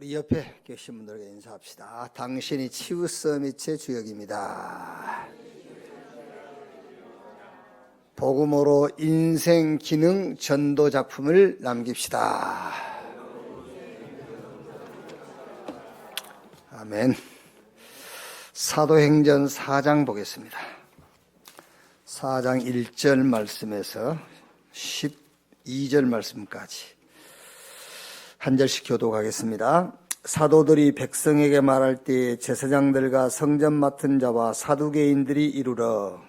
우리 옆에 계신 분들에게 인사합시다. 당신이 치유 서밋의 주역입니다. 복음으로 인생 기능 전도 작품을 남깁시다. 아멘. 사도행전 4장 보겠습니다. 4장 1절 말씀에서 12절 말씀까지 한 절씩 교독하겠습니다. 사도들이 백성에게 말할 때 제사장들과 성전 맡은 자와 사두개인들이 이르러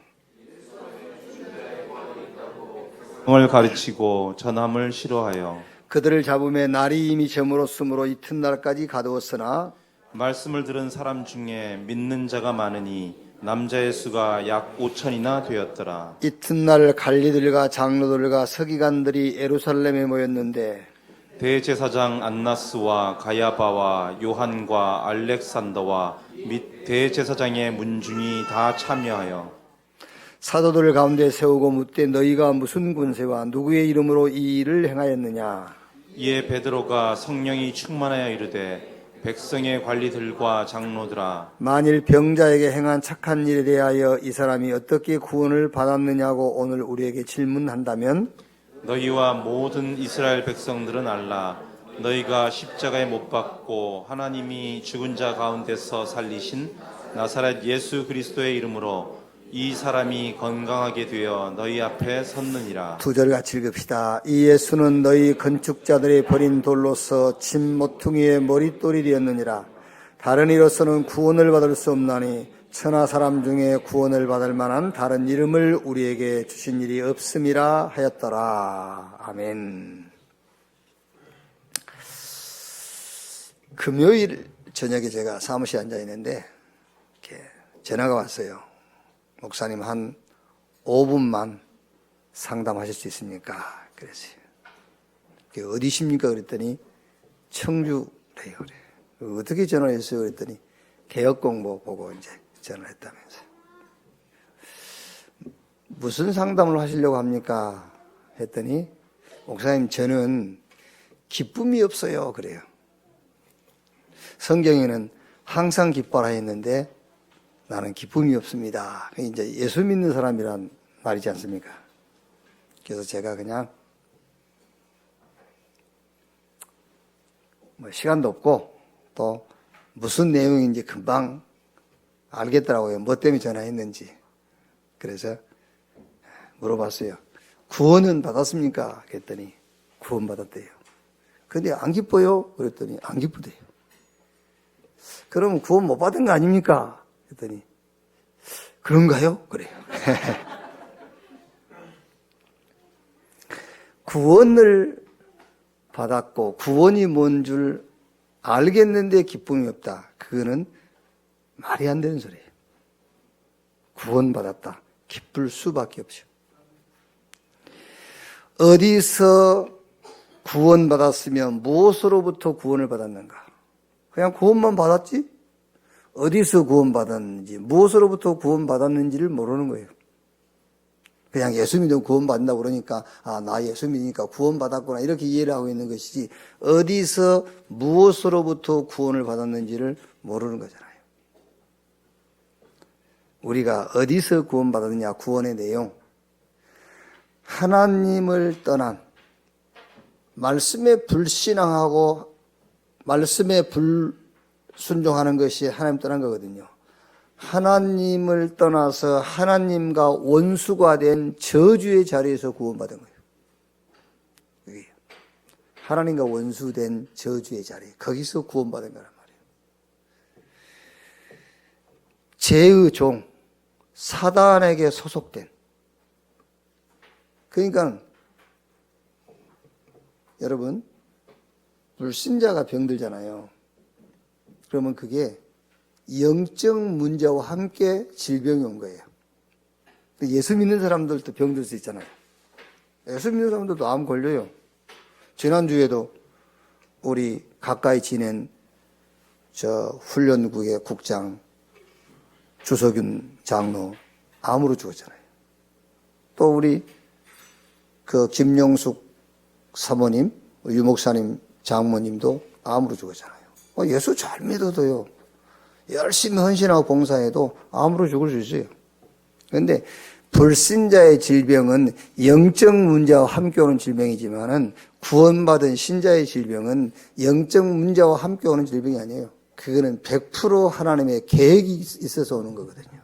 을 가르치고 전함을 싫어하여 그들을 잡음에 날이 이미 저물었으므로 이튿날까지 가두었으나 말씀을 들은 사람 중에 믿는 자가 많으니 남자의 수가 약 5천이나 되었더라. 이튿날 관리들과 장로들과 서기관들이 예루살렘에 모였는데 대제사장 안나스와 가야바와 요한과 알렉산더와 및 대제사장의 문중이 다 참여하여 사도들 가운데 세우고 묻되 너희가 무슨 군세와 누구의 이름으로 이 일을 행하였느냐. 이에 베드로가 성령이 충만하여 이르되 백성의 관리들과 장로들아, 만일 병자에게 행한 착한 일에 대하여 이 사람이 어떻게 구원을 받았느냐고 오늘 우리에게 질문한다면 너희와 모든 이스라엘 백성들은 알라. 너희가 십자가에 못 박고 하나님이 죽은 자 가운데서 살리신 나사렛 예수 그리스도의 이름으로 이 사람이 건강하게 되어 너희 앞에 섰느니라. 두 절 같이 읽읍시다. 이 예수는 너희 건축자들이 버린 돌로서 진 모퉁이의 머릿돌이 되었느니라. 다른 이로서는 구원을 받을 수 없나니 천하 사람 중에 구원을 받을 만한 다른 이름을 우리에게 주신 일이 없음이라 하였더라. 아멘. 금요일 저녁에 제가 사무실에 앉아 있는데 이렇게 전화가 왔어요. 목사님 한 5분만 상담하실 수 있습니까? 그랬어요. 어디십니까? 그랬더니 청주래요. 그래. 어떻게 전화했어요? 그랬더니 개혁공보 보고 이제 전화했다면서요. 무슨 상담을 하시려고 합니까? 했더니 목사님 저는 기쁨이 없어요. 그래요. 성경에는 항상 기뻐라 했는데 나는 기쁨이 없습니다. 이제 예수 믿는 사람이란 말이지 않습니까? 그래서 제가 그냥 시간도 없고 또 무슨 내용인지 금방 알겠더라고요. 뭐 때문에 전화했는지. 그래서 물어봤어요. 구원은 받았습니까? 그랬더니 구원 받았대요. 근데 안 기뻐요? 그랬더니 안 기쁘대요. 그럼 구원 못 받은 거 아닙니까? 그랬더니 그런가요? 그래요. 구원을 받았고 구원이 뭔 줄 알겠는데 기쁨이 없다. 그거는 말이 안 되는 소리예요. 구원받았다. 기쁠 수밖에 없죠. 어디서 구원받았으면 무엇으로부터 구원을 받았는가? 그냥 구원만 받았지? 어디서 구원받았는지, 무엇으로부터 구원받았는지를 모르는 거예요. 그냥 예수 믿으면 구원받는다고 그러니까 나 예수 믿으니까 구원받았구나 이렇게 이해를 하고 있는 것이지 어디서 무엇으로부터 구원을 받았는지를 모르는 거잖아요. 우리가 어디서 구원받았느냐, 구원의 내용. 하나님을 떠난, 말씀에 불신앙하고 말씀에 불순종하는 것이 하나님 떠난 거거든요. 하나님을 떠나서 하나님과 원수가 된 저주의 자리에서 구원받은 거예요. 여기 하나님과 원수된 저주의 자리, 거기서 구원받은 거란 말이에요. 죄의 종, 사단에게 소속된. 그러니까 여러분 불신자가 병들잖아요. 그러면 그게 영적 문제와 함께 질병이 온 거예요. 예수 믿는 사람들도 병들 수 있잖아요. 예수 믿는 사람들도 암 걸려요. 지난주에도 우리 가까이 지낸 저 훈련국의 국장 주석윤 장로 암으로 죽었잖아요. 또 우리 그 김용숙 사모님, 유 목사님 장모님도 암으로 죽었잖아요. 예수 잘 믿어도요, 열심히 헌신하고 봉사해도 암으로 죽을 수 있어요. 그런데 불신자의 질병은 영적 문제와 함께 오는 질병이지만은 구원받은 신자의 질병은 영적 문제와 함께 오는 질병이 아니에요. 그거는 100% 하나님의 계획이 있어서 오는 거거든요.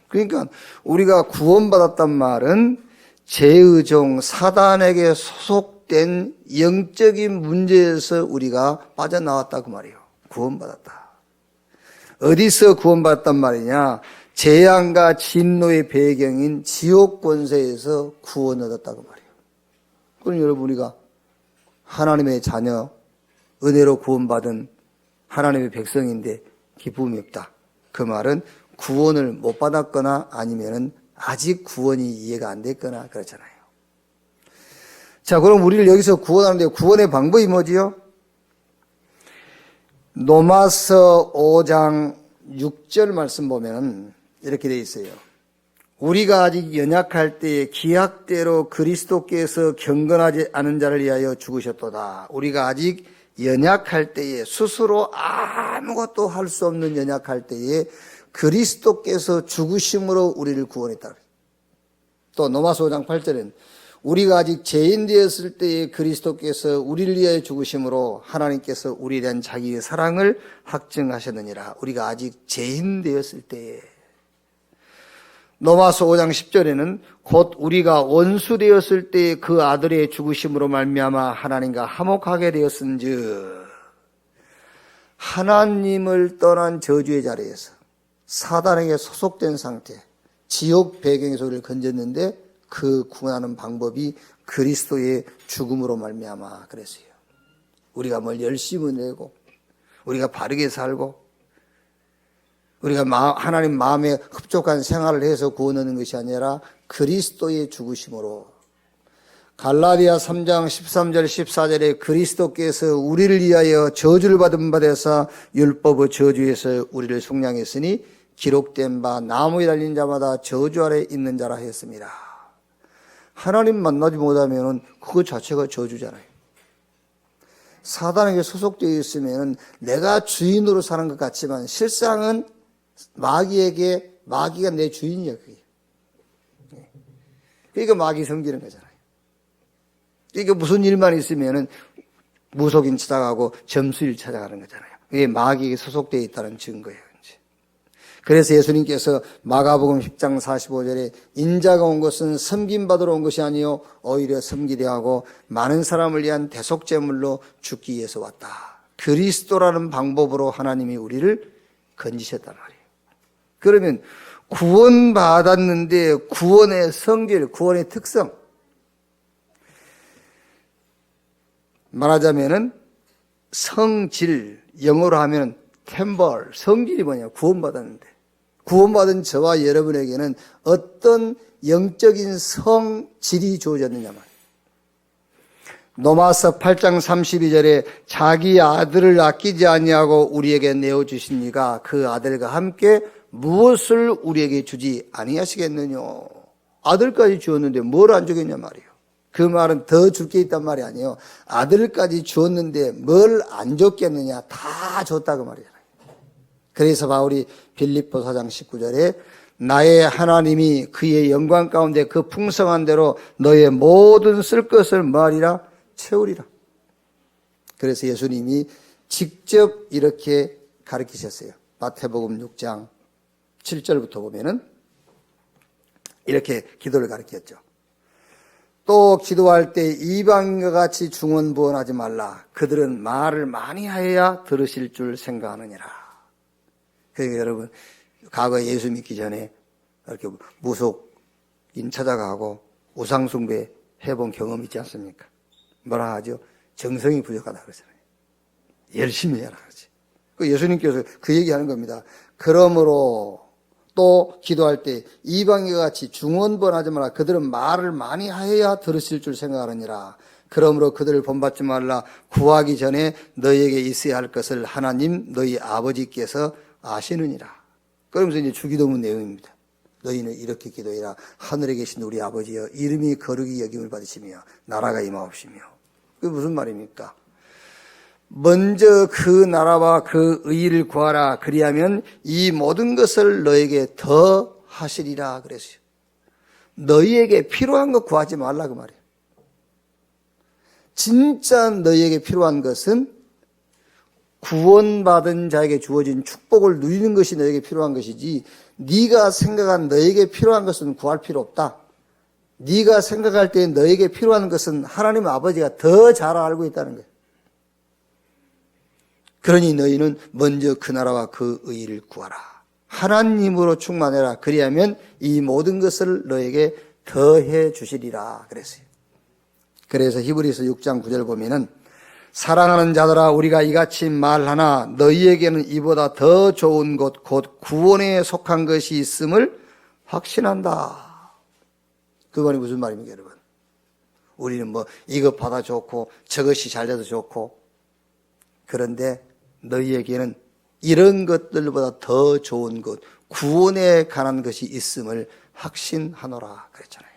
그러니까 우리가 구원받았단 말은 죄의 종 사단에게 소속된 영적인 문제에서 우리가 빠져나왔다 그 말이에요. 구원받았다. 어디서 구원받았단 말이냐? 재앙과 진노의 배경인 지옥 권세에서 구원 얻었다고 말이에요. 그럼 여러분, 우리가 하나님의 자녀, 은혜로 구원받은 하나님의 백성인데 기쁨이 없다. 그 말은 구원을 못 받았거나 아니면은 아직 구원이 이해가 안 됐거나 그렇잖아요. 자, 그럼 우리를 여기서 구원하는데 구원의 방법이 뭐지요? 로마서 5장 6절 말씀 보면 이렇게 돼 있어요. 우리가 아직 연약할 때에 기약대로 그리스도께서 경건하지 않은 자를 위하여 죽으셨도다. 우리가 아직 연약할 때에, 스스로 아무것도 할 수 없는 연약할 때에 그리스도께서 죽으심으로 우리를 구원했다. 또 로마서 5장 8절엔 우리가 아직 죄인 되었을 때에 그리스도께서 우리를 위하여 죽으심으로 하나님께서 우리에 대한 자기의 사랑을 확증하셨느니라. 우리가 아직 죄인 되었을 때에. 로마서 5장 10절에는 곧 우리가 원수 되었을 때에 그 아들의 죽으심으로 말미암아 하나님과 화목하게 되었은즉, 하나님을 떠난 저주의 자리에서 사단에게 소속된 상태, 지옥 배경에서 우리를 건졌는데 그 구원하는 방법이 그리스도의 죽음으로 말미암아 그랬어요. 우리가 뭘 열심히 내고 우리가 바르게 살고 우리가 하나님 마음에 흡족한 생활을 해서 구원 얻는 것이 아니라 그리스도의 죽으심으로. 갈라디아 3장 13절 14절에 그리스도께서 우리를 위하여 저주를 받은 바 되사 율법의 저주에서 우리를 속량했으니 기록된 바 나무에 달린 자마다 저주 아래 있는 자라 했습니다. 하나님 만나지 못하면 그것 자체가 저주잖아요. 사단에게 소속되어 있으면 내가 주인으로 사는 것 같지만 실상은 마귀가 내 주인이야, 그게. 그러니까 마귀 섬기는 거잖아요. 그러니까 무슨 일만 있으면은 무속인 찾아가고 점수일 찾아가는 거잖아요. 그게 마귀에게 소속되어 있다는 증거예요, 이제. 그래서 예수님께서 마가복음 10장 45절에 인자가 온 것은 섬김받으러 온 것이 아니요 오히려 섬기려 하고 많은 사람을 위한 대속제물로 죽기 위해서 왔다. 그리스도라는 방법으로 하나님이 우리를 건지셨단 말이에요. 그러면 구원받았는데 구원의 성질, 구원의 특성, 말하자면은 성질, 영어로 하면 템벌, 성질이 뭐냐? 구원받았는데 구원받은 저와 여러분에게는 어떤 영적인 성질이 주어졌느냐 말이에요. 로마서 8장 32절에 자기 아들을 아끼지 아니하고 우리에게 내어주신 이가 그 아들과 함께 무엇을 우리에게 주지 아니하시겠느냐. 아들까지 주었는데 뭘 안 주겠냐 말이에요. 그 말은 더 줄 게 있단 말이 아니에요. 아들까지 주었는데 뭘 안 줬겠느냐. 다 줬다고 말이잖아요. 그래서 바울이 빌립보 4장 19절에 나의 하나님이 그의 영광 가운데 그 풍성한 대로 너의 모든 쓸 것을 뭐하리라? 채우리라. 그래서 예수님이 직접 이렇게 가르치셨어요. 마태복음 6장 7절부터 보면은 이렇게 기도를 가르쳤죠. 또 기도할 때 이방인과 같이 중언부언하지 말라. 그들은 말을 많이 하여야 들으실 줄 생각하느니라. 그러니까 여러분, 과거에 예수 믿기 전에 이렇게 무속인 찾아가고 우상숭배 해본 경험 있지 않습니까? 뭐라 하죠? 정성이 부족하다 그러잖아요. 열심히 해라 그러지. 예수님께서 그 얘기하는 겁니다. 그러므로 또 기도할 때 이방인과 같이 중언부언하지 마라. 그들은 말을 많이 하여야 들으실 줄 생각하느니라. 그러므로 그들을 본받지 말라. 구하기 전에 너희에게 있어야 할 것을 하나님 너희 아버지께서 아시느니라. 그러면서 이제 주기도문 내용입니다. 너희는 이렇게 기도해라. 하늘에 계신 우리 아버지여, 이름이 거룩히 여김을 받으시며 나라가 임하옵시며. 그게 무슨 말입니까? 먼저 그 나라와 그 의를 구하라. 그리하면 이 모든 것을 너에게 더 하시리라 그랬어요. 너희에게 필요한 것 구하지 말라 그 말이에요. 진짜 너희에게 필요한 것은 구원받은 자에게 주어진 축복을 누리는 것이 너에게 필요한 것이지, 네가 생각한 너에게 필요한 것은 구할 필요 없다. 네가 생각할 때 너에게 필요한 것은 하나님 아버지가 더 잘 알고 있다는 거예요. 그러니 너희는 먼저 그 나라와 그 의를 구하라. 하나님으로 충만해라. 그리하면 이 모든 것을 너에게 더해 주시리라 그랬어요. 그래서 히브리서 6장 9절 보면은 사랑하는 자들아 우리가 이같이 말하나 너희에게는 이보다 더 좋은 것 곧 구원에 속한 것이 있음을 확신한다. 그 말이 무슨 말입니까 여러분? 우리는 뭐 이것 받아 좋고 저것이 잘 돼서 좋고, 그런데 너희에게는 이런 것들보다 더 좋은 것 구원에 관한 것이 있음을 확신하노라 그랬잖아요.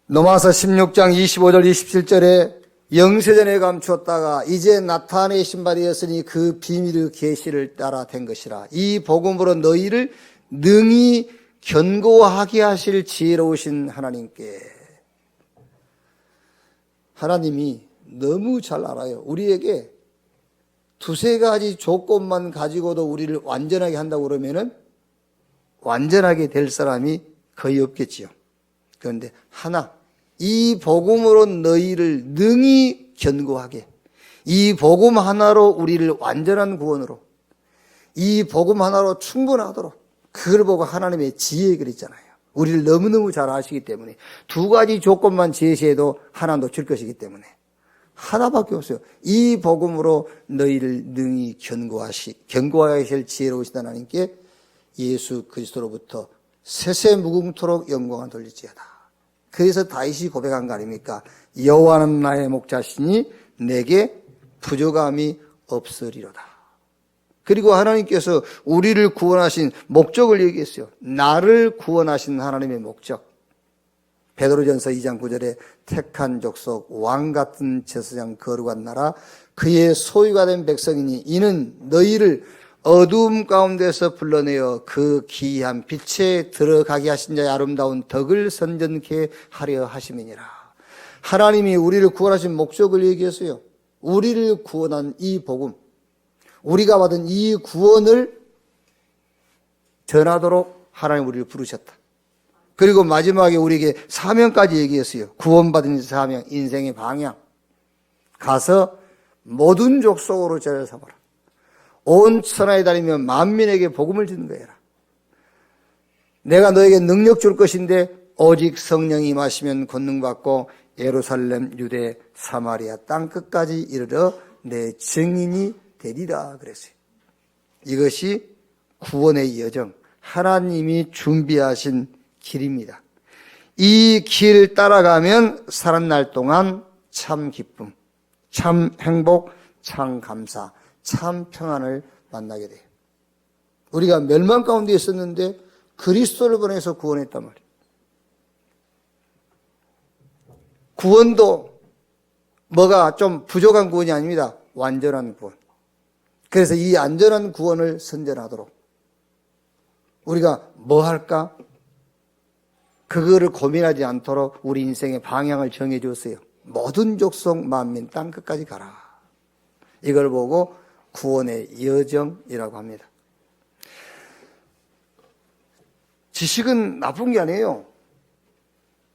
로마서 16장 25절 27절에 영세전에 감추었다가 이제 나타내신 바 되었으니 그 비밀의 계시를 따라 된 것이라. 이 복음으로 너희를 능히 견고하게 하실 지혜로우신 하나님께. 하나님이 너무 잘 알아요. 우리에게 두세 가지 조건만 가지고도 우리를 완전하게 한다고 그러면은 완전하게 될 사람이 거의 없겠지요. 그런데 하나, 이 복음으로 너희를 능히 견고하게, 이 복음 하나로 우리를 완전한 구원으로, 이 복음 하나로 충분하도록, 그걸 보고 하나님의 지혜 그랬잖아요. 우리를 너무너무 잘 아시기 때문에 두 가지 조건만 제시해도 하나 놓칠 것이기 때문에 하나밖에 없어요. 이 복음으로 너희를 능히 견고하게 하실 지혜로우신 하나님께 예수 그리스도로부터 세세무궁토록 영광을 돌릴지어다. 그래서 다윗이 고백한 거 아닙니까? 여호와는 나의 목자시니 내게 부족함이 없으리로다. 그리고 하나님께서 우리를 구원하신 목적을 얘기했어요. 나를 구원하신 하나님의 목적. 베드로전서 2장 9절에 택한 족속 왕 같은 제사장 거룩한 나라 그의 소유가 된 백성이니 이는 너희를 어두움 가운데서 불러내어 그 기이한 빛에 들어가게 하신 자의 아름다운 덕을 선전케 하려 하심이니라. 하나님이 우리를 구원하신 목적을 얘기했어요. 우리를 구원한 이 복음, 우리가 받은 이 구원을 전하도록 하나님 우리를 부르셨다. 그리고 마지막에 우리에게 사명까지 얘기했어요. 구원받은 사명, 인생의 방향. 가서 모든 족속으로 저를 삼아라. 온 천하에 다니며 만민에게 복음을 전거해라. 내가 너에게 능력 줄 것인데 오직 성령이 임하시면 권능받고 예루살렘, 유대, 사마리아 땅끝까지 이르러 내 증인이 되리라 그랬어요. 이것이 구원의 여정, 하나님이 준비하신 길입니다. 이 길 따라가면 사는 날 동안 참 기쁨, 참 행복, 참 감사, 참 평안을 만나게 돼요. 우리가 멸망 가운데 있었는데 그리스도를 보내서 구원했단 말이에요. 구원도 뭐가 좀 부족한 구원이 아닙니다. 완전한 구원. 그래서 이 안전한 구원을 선전하도록 우리가 뭐 할까? 그거를 고민하지 않도록 우리 인생의 방향을 정해 줬어요. 모든 족속 만민 땅끝까지 가라. 이걸 보고 구원의 여정이라고 합니다. 지식은 나쁜 게 아니에요.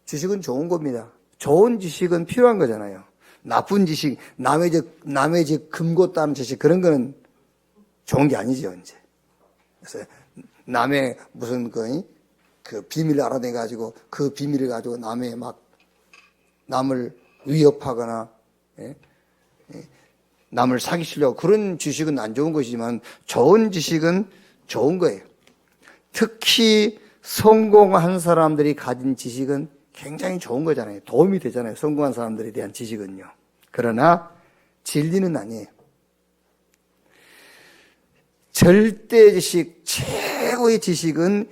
지식은 좋은 겁니다. 좋은 지식은 필요한 거잖아요. 나쁜 지식, 남의 집 금고 따는 지식, 그런 거는 좋은 게 아니죠, 이제. 그래서 남의 무슨 그 비밀을 알아내가지고 그 비밀을 가지고 남을 위협하거나, 남을 사기치려고 그런 지식은 안 좋은 것이지만 좋은 지식은 좋은 거예요. 특히 성공한 사람들이 가진 지식은 굉장히 좋은 거잖아요. 도움이 되잖아요. 성공한 사람들에 대한 지식은요. 그러나 진리는 아니에요. 절대 지식, 최고의 지식은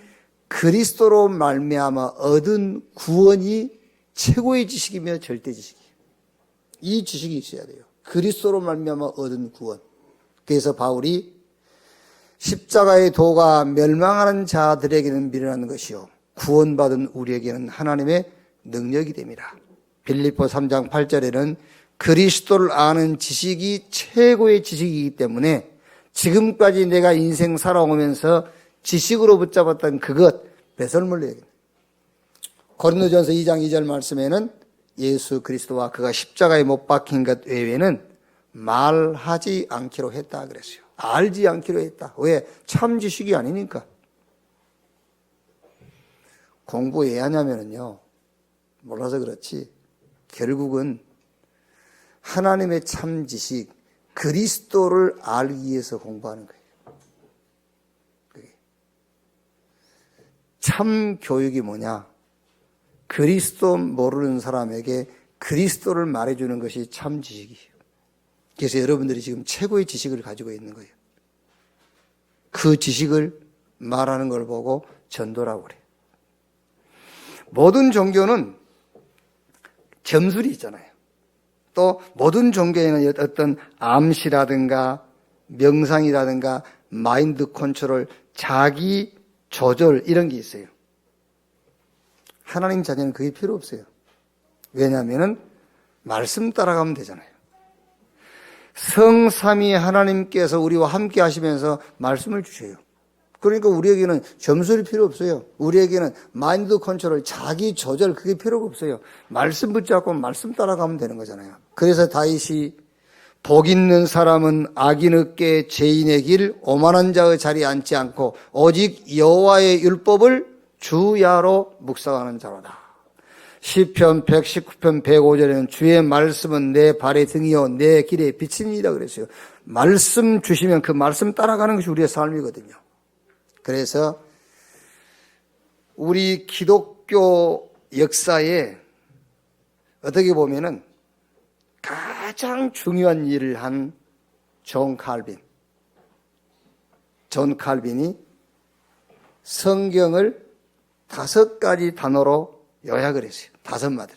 그리스도로 말미암아 얻은 구원이 최고의 지식이며 절대 지식이에요. 이 지식이 있어야 돼요. 그리스도로 말미암아 얻은 구원. 그래서 바울이 십자가의 도가 멸망하는 자들에게는 미련한 것이요 구원받은 우리에게는 하나님의 능력이 됩니다. 빌립보 3장 8절에는 그리스도를 아는 지식이 최고의 지식이기 때문에 지금까지 내가 인생 살아오면서 지식으로 붙잡았던 그것 배설물로 얘기합니다. 고린도전서 2장 2절 말씀에는 예수 그리스도와 그가 십자가에 못 박힌 것 외에는 말하지 않기로 했다 그랬어요. 알지 않기로 했다. 왜? 참 지식이 아니니까. 공부 왜 하냐면요. 몰라서 그렇지. 결국은 하나님의 참 지식, 그리스도를 알기 위해서 공부하는 거예요. 참 교육이 뭐냐? 그리스도 모르는 사람에게 그리스도를 말해주는 것이 참 지식이에요. 그래서 여러분들이 지금 최고의 지식을 가지고 있는 거예요. 그 지식을 말하는 걸 보고 전도라고 그래요. 모든 종교는 점술이 있잖아요. 또 모든 종교에는 어떤 암시라든가 명상이라든가 마인드 컨트롤, 자기 조절 이런 게 있어요. 하나님 자녀는 그게 필요 없어요. 왜냐하면 말씀 따라가면 되잖아요. 성삼위 하나님께서 우리와 함께 하시면서 말씀을 주셔요. 그러니까 우리에게는 점술이 필요 없어요. 우리에게는 마인드 컨트롤, 자기 조절 그게 필요가 없어요. 말씀 붙잡고 말씀 따라가면 되는 거잖아요. 그래서 다윗이 복 있는 사람은 악인 없게 죄인의 길 오만한 자의 자리에 앉지 않고 오직 여호와의 율법을 주야로 묵상하는 자로다. 시편 119편 105절에는 주의 말씀은 내 발의 등이요 내 길에 빛이니라 그랬어요. 말씀 주시면 그 말씀 따라가는 것이 우리의 삶이거든요. 그래서 우리 기독교 역사에 어떻게 보면은 가장 중요한 일을 한 존 칼빈이 성경을 5가지 단어로 요약을 했어요. 5마디로.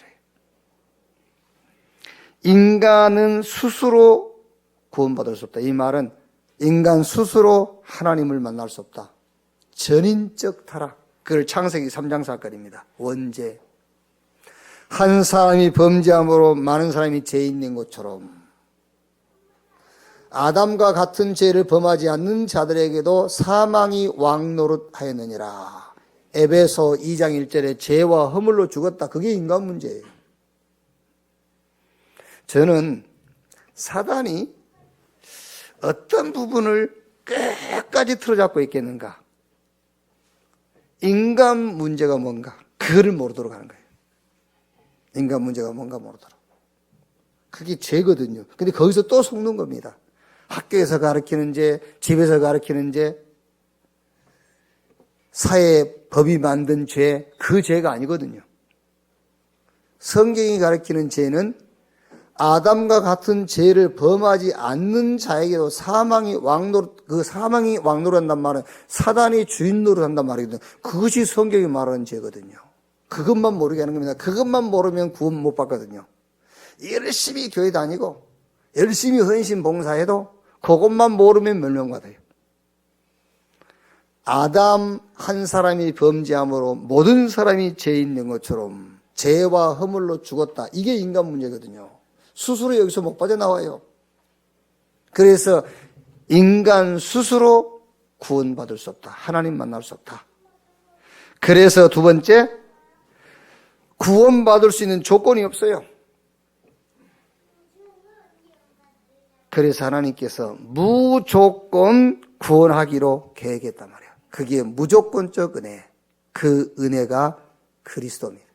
인간은 스스로 구원받을 수 없다. 이 말은 인간 스스로 하나님을 만날 수 없다. 전인적 타락. 그걸 창세기 3장 사건입니다. 원죄. 한 사람이 범죄함으로 많은 사람이 죄인 된 것처럼 아담과 같은 죄를 범하지 않는 자들에게도 사망이 왕노릇하였느니라. 에베소 2장 1절에 죄와 허물로 죽었다. 그게 인간 문제예요. 저는 사단이 어떤 부분을 끝까지 틀어잡고 있겠는가? 인간 문제가 뭔가 그거를 모르도록 하는 거예요. 인간 문제가 뭔가 모르도록. 그게 죄거든요. 근데 거기서 또 속는 겁니다. 학교에서 가르치는 죄, 집에서 가르치는 죄, 사회 법이 만든 죄, 그 죄가 아니거든요. 성경이 가르치는 죄는 아담과 같은 죄를 범하지 않는 자에게도 사망이 왕노릇한단 말은 사단이 주인 노릇한단 말이거든요. 그것이 성경이 말하는 죄거든요. 그것만 모르게 하는 겁니다. 그것만 모르면 구원 못 받거든요. 열심히 교회 다니고 열심히 헌신 봉사해도 그것만 모르면 멸망받아요. 아담 한 사람이 범죄함으로 모든 사람이 죄 있는 것처럼 죄와 허물로 죽었다. 이게 인간 문제거든요. 스스로 여기서 못 빠져나와요. 그래서 인간 스스로 구원받을 수 없다. 하나님 만날 수 없다. 그래서 두 번째, 구원받을 수 있는 조건이 없어요. 그래서 하나님께서 무조건 구원하기로 계획했단 말이에요. 그게 무조건적 은혜. 그 은혜가 그리스도입니다.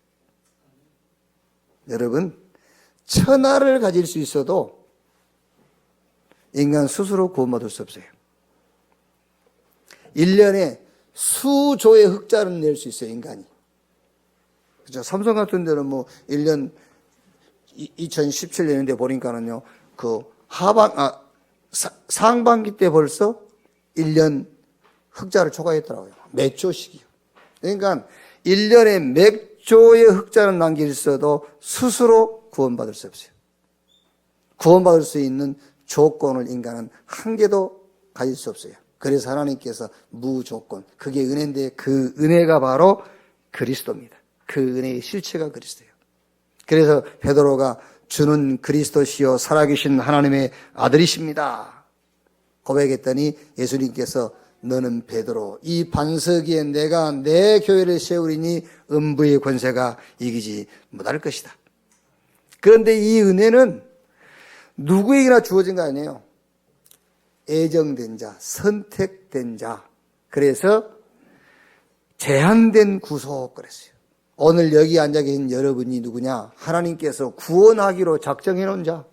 여러분, 천하를 가질 수 있어도 인간 스스로 구원받을 수 없어요. 1년에 수조의 흑자를 낼 수 있어요, 인간이. 그죠? 삼성 같은 데는 뭐 1년 2017년인데 보니까는요, 그 상반기 때 벌써 1년 흑자를 초과했더라고요. 몇 조씩이요. 그러니까 1년에 몇 조의 흑자는 남길 수 있어도 스스로 구원받을 수 없어요. 구원받을 수 있는 조건을 인간은 한 개도 가질 수 없어요. 그래서 하나님께서 무조건, 그게 은혜인데 그 은혜가 바로 그리스도입니다. 그 은혜의 실체가 그리스도예요. 그래서 베드로가 주는 그리스도시요 살아계신 하나님의 아들이십니다 고백했더니 예수님께서 너는 베드로, 이 반석 위에 내가 내 교회를 세우리니 음부의 권세가 이기지 못할 것이다. 그런데 이 은혜는 누구에게나 주어진 거 아니에요. 애정된 자, 선택된 자. 그래서 제한된 구속 그랬어요. 오늘 여기 앉아 계신 여러분이 누구냐? 하나님께서 구원하기로 작정해 놓은 자.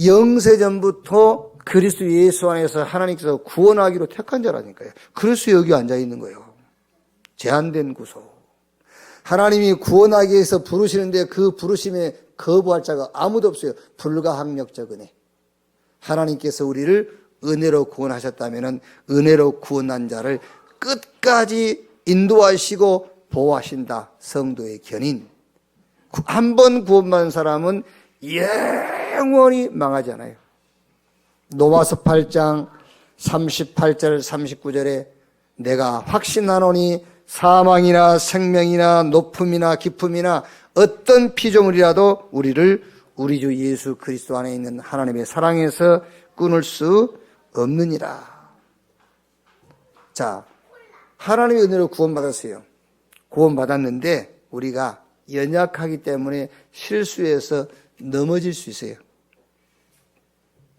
영세전부터 그리스도 예수 안에서 하나님께서 구원하기로 택한 자라니까요. 그래서 여기 앉아 있는 거예요. 제한된 구속. 하나님이 구원하기 위해서 부르시는데 그 부르심에 거부할 자가 아무도 없어요. 불가항력적 은혜. 하나님께서 우리를 은혜로 구원하셨다면 은혜로 구원한 자를 끝까지 인도하시고 보호하신다. 성도의 견인. 한 번 구원받은 사람은 영원히 망하지 않아요. 로마서 8장 38절 39절에 내가 확신하노니 사망이나 생명이나 높음이나 깊음이나 어떤 피조물이라도 우리를 우리 주 예수 그리스도 안에 있는 하나님의 사랑에서 끊을 수 없느니라. 자, 하나님의 은혜로 구원받았어요. 구원받았는데 우리가 연약하기 때문에 실수해서 넘어질 수 있어요.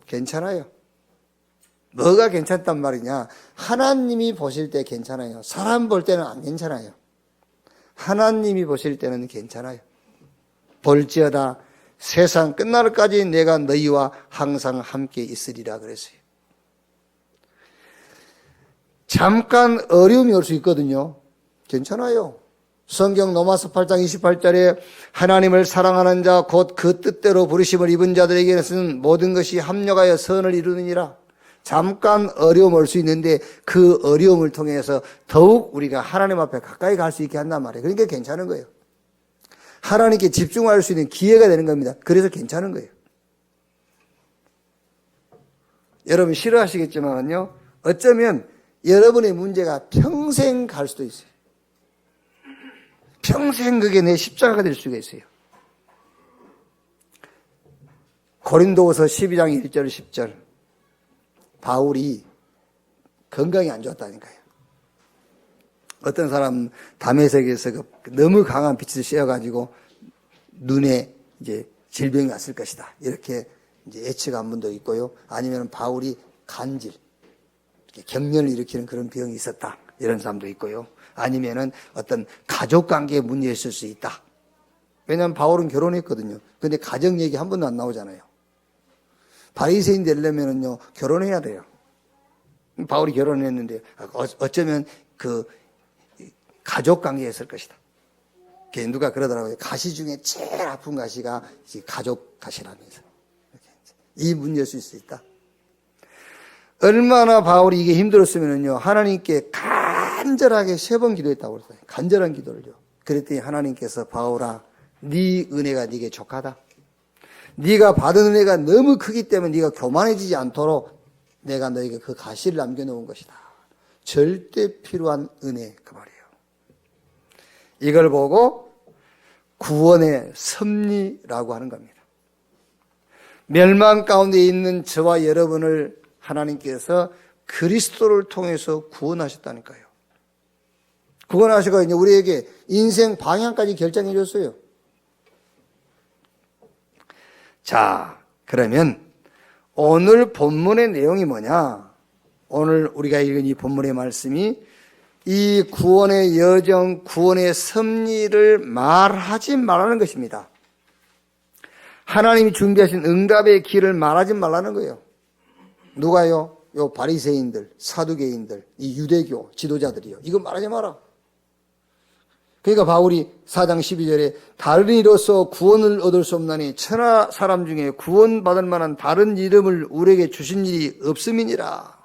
괜찮아요. 뭐가 괜찮단 말이냐? 하나님이 보실 때 괜찮아요. 사람 볼 때는 안 괜찮아요. 하나님이 보실 때는 괜찮아요. 볼지어다 세상 끝날까지 내가 너희와 항상 함께 있으리라 그랬어요. 잠깐 어려움이 올 수 있거든요. 괜찮아요. 성경 로마서 8장 28절에 하나님을 사랑하는 자 곧 그 뜻대로 부르심을 입은 자들에게는 모든 것이 합력하여 선을 이루느니라. 잠깐 어려움 올 수 있는데 그 어려움을 통해서 더욱 우리가 하나님 앞에 가까이 갈 수 있게 한단 말이에요. 그러니까 괜찮은 거예요. 하나님께 집중할 수 있는 기회가 되는 겁니다. 그래서 괜찮은 거예요. 여러분 싫어하시겠지만요. 어쩌면 여러분의 문제가 평생 갈 수도 있어요. 평생 그게 내 십자가가 될 수가 있어요. 고린도후서 12장 1절 10절 바울이 건강이 안 좋았다니까요. 어떤 사람 다메섹에서 너무 강한 빛을 쐬어가지고 눈에 이제 질병이 왔을 것이다. 이렇게 이제 예측한 분도 있고요. 아니면 바울이 간질, 경련을 일으키는 그런 병이 있었다. 이런 사람도 있고요. 아니면은 어떤 가족 관계에 문제가 있을 수 있다. 왜냐하면 바울은 결혼했거든요. 근데 가정 얘기 한 번도 안 나오잖아요. 바리새인 되려면은요, 결혼해야 돼요. 바울이 결혼했는데, 어쩌면 그 가족 관계에 있을 것이다. 누가 그러더라고요. 가시 중에 제일 아픈 가시가 가족 가시라면서. 이 문제일 수 있다. 얼마나 바울이 이게 힘들었으면은요, 하나님께 간절하게 3번 기도했다고 그랬어요. 간절한 기도를요. 그랬더니 하나님께서 바울아, 네 은혜가 네게 족하다. 네가 받은 은혜가 너무 크기 때문에 네가 교만해지지 않도록 내가 너에게 그 가시를 남겨놓은 것이다. 절대 필요한 은혜 그 말이에요. 이걸 보고 구원의 섭리라고 하는 겁니다. 멸망 가운데 있는 저와 여러분을 하나님께서 그리스도를 통해서 구원하셨다니까요. 구원하시고 이제 우리에게 인생 방향까지 결정해 줬어요. 자, 그러면 오늘 본문의 내용이 뭐냐? 오늘 우리가 읽은 이 본문의 말씀이 이 구원의 여정, 구원의 섭리를 말하지 말라는 것입니다. 하나님이 준비하신 응답의 길을 말하지 말라는 거예요. 누가요? 요 바리새인들, 사두개인들, 이 유대교 지도자들이요. 이거 말하지 마라. 그러니까 바울이 4장 12절에 다른 이로서 구원을 얻을 수 없나니 천하 사람 중에 구원받을 만한 다른 이름을 우리에게 주신 일이 없음이니라.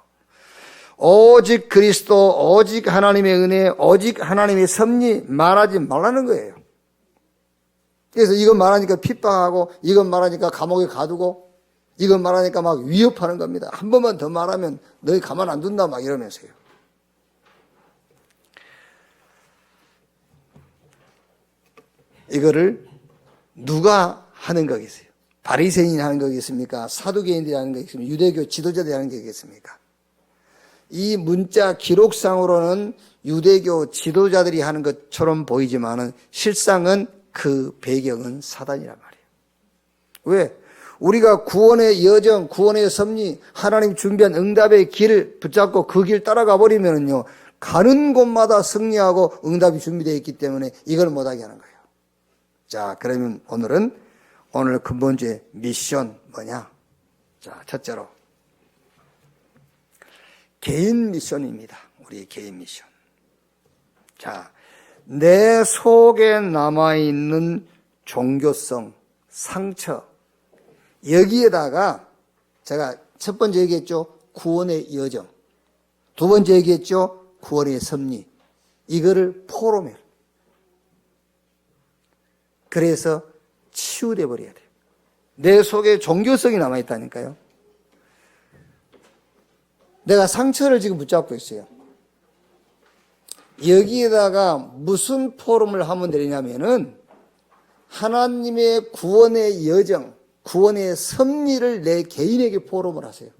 오직 그리스도, 오직 하나님의 은혜, 오직 하나님의 섭리 말하지 말라는 거예요. 그래서 이것 말하니까 핍박하고, 이것 말하니까 감옥에 가두고, 이것 말하니까 막 위협하는 겁니다. 한 번만 더 말하면 너희 가만 안 둔다 막 이러면서요. 이거를 누가 하는 거겠어요? 바리새인이 하는 거겠습니까? 사두개인들이 하는 거겠습니까? 유대교 지도자들이 하는 거겠습니까? 이 문자 기록상으로는 유대교 지도자들이 하는 것처럼 보이지만은 실상은 그 배경은 사단이란 말이에요. 왜? 우리가 구원의 여정, 구원의 섭리, 하나님 준비한 응답의 길을 붙잡고 그 길 따라가 버리면은요, 가는 곳마다 승리하고 응답이 준비되어 있기 때문에 이걸 못하게 하는 거예요. 자, 그러면 오늘 근본주의 미션 뭐냐? 자, 첫째로 개인 미션입니다. 우리의 개인 미션. 자, 내 속에 남아있는 종교성, 상처, 여기에다가 제가 첫 번째 얘기했죠. 구원의 여정. 두 번째 얘기했죠. 구원의 섭리. 이거를 포럼해요. 그래서 치유돼 버려야 돼요. 내 속에 종교성이 남아있다니까요. 내가 상처를 지금 붙잡고 있어요. 여기에다가 무슨 포럼을 하면 되냐면은 하나님의 구원의 여정, 구원의 섭리를 내 개인에게 포럼을 하세요.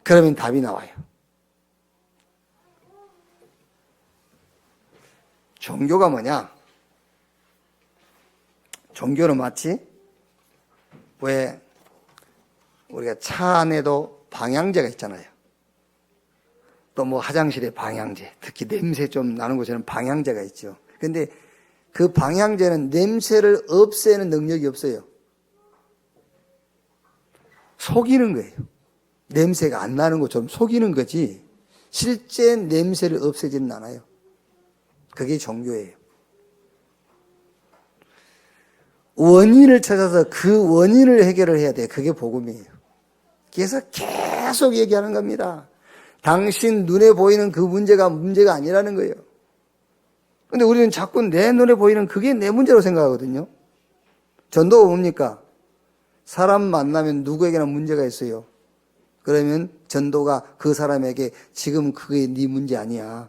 그러면 답이 나와요. 종교가 뭐냐? 종교는 마치 왜 우리가 차 안에도 방향제가 있잖아요. 또 뭐 화장실에 방향제, 특히 냄새 좀 나는 곳에는 방향제가 있죠. 근데 그 방향제는 냄새를 없애는 능력이 없어요. 속이는 거예요. 냄새가 안 나는 것처럼 속이는 거지 실제 냄새를 없애지는 않아요. 그게 종교예요. 원인을 찾아서 그 원인을 해결을 해야 돼요. 그게 복음이에요. 그래서 계속 얘기하는 겁니다. 당신 눈에 보이는 그 문제가 아니라는 거예요. 근데 우리는 자꾸 내 눈에 보이는 그게 내 문제로 생각하거든요. 전도가 뭡니까? 사람 만나면 누구에게나 문제가 있어요. 그러면 전도가 그 사람에게 지금 그게 네 문제 아니야.